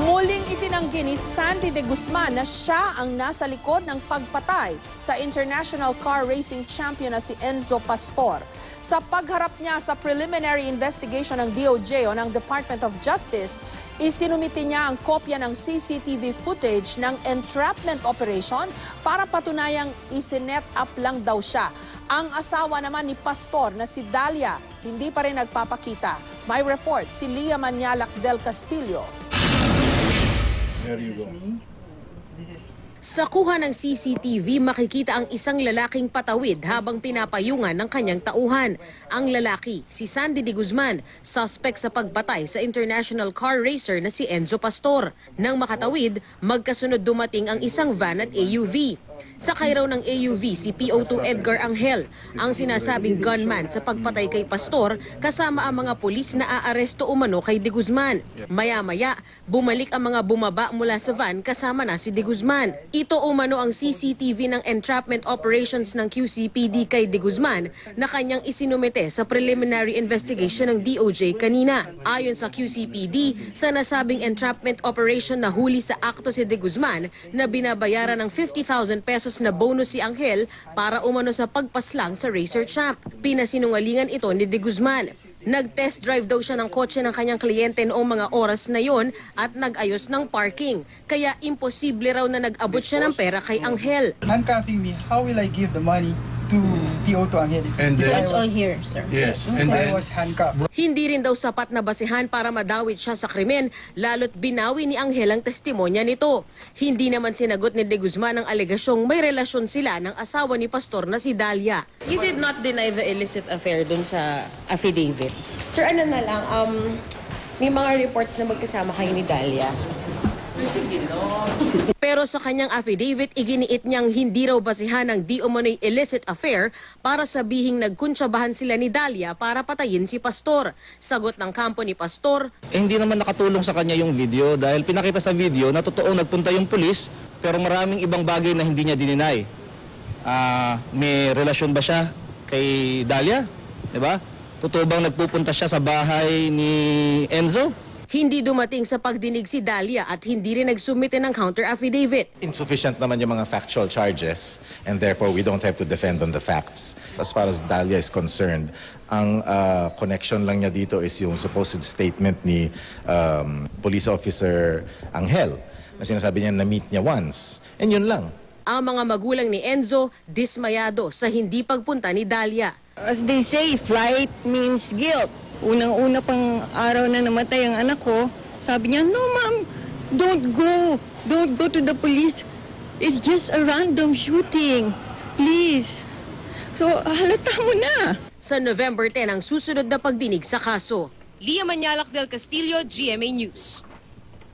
Muling itinanggi ni Sandy de Guzman na siya ang nasa likod ng pagpatay sa international car racing champion na si Enzo Pastor. Sa pagharap niya sa preliminary investigation ng DOJ o ng Department of Justice, isinumiti niya ang kopya ng CCTV footage ng entrapment operation para patunayang isinet up lang daw siya. Ang asawa naman ni Pastor na si Dalia hindi pa rin nagpapakita. May report si Lia Manialac del Castillo. There you go. Sa kuha ng CCTV, makikita ang isang lalaking patawid habang pinapayungan ng kanyang tauhan. Ang lalaki, si Sandy de Guzman, suspect sa pagpatay sa international car racer na si Enzo Pastor. Nang makatawid, magkasunod dumating ang isang van at AUV. Sakay raw ng AUV si PO2 Edgar Angel, ang sinasabing gunman sa pagpatay kay Pastor, kasama ang mga pulis na aaresto umano kay de Guzman. Maya-maya, bumalik ang mga bumaba mula sa van kasama na si de Guzman. Ito umano ang CCTV ng entrapment operations ng QCPD kay de Guzman na kanyang isinumite sa preliminary investigation ng DOJ kanina. Ayon sa QCPD, sa nasabing entrapment operation na huli sa akto si de Guzman na binabayaran ng 50,000 pesos na bonus si Angel para umano sa pagpaslang sa racer champ. Pinasinungalingan ito ni de Guzman. Nag-test drive daw siya ng kotse ng kanyang kliyente noong mga oras na yon at nag-ayos ng parking. Kaya imposible raw na nag-abot siya ng pera kay Angel. Handcuffing me, how will I give the money to PO2 Angel? And then, It's all here, sir. yes, and I then was handcuffed. Hindi rin daw sapat na basihan para madawit siya sa krimen, lalo't binawi ni Angel ang testimonya nito. Hindi naman sinagot ni de Guzman ang alegasyong may relasyon sila ng asawa ni Pastor na si Dalia. You did not deny the illicit affair dun sa affidavit. Sir, ano na lang, may mga reports na magkasama kayo ni Dalia. Pero sa kanyang affidavit, iginiit niyang hindi raw basihan ng di umano'y illicit affair para sabihing nagkuntsabahan sila ni Dalia para patayin si Pastor. Sagot ng kampo ni Pastor, hindi naman nakatulong sa kanya yung video dahil pinakita sa video na totoo nagpunta yung pulis pero maraming ibang bagay na hindi niya dininay. May relasyon ba siya kay Dalia? Diba? Totoo bang nagpupunta siya sa bahay ni Enzo? hindi dumating sa pagdinig si Dalia at hindi rin nagsumite ng counter affidavit. Insufficient naman yung mga factual charges and therefore we don't have to defend on the facts. As far as Dalia is concerned, ang connection lang niya dito is yung supposed statement ni Police Officer Angel na sinasabi niya na-meet niya once. And yun lang. Ang mga magulang ni Enzo, dismayado sa hindi pagpunta ni Dalia. As they say, flight means guilt. Unang-una pang araw na namatay ang anak ko, sabi niya, no ma'am, don't go. Don't go to the police. It's just a random shooting. Please. So, halata mo na. Sa November 10 ang susunod na pagdinig sa kaso. Lia Manialac del Castillo, GMA News.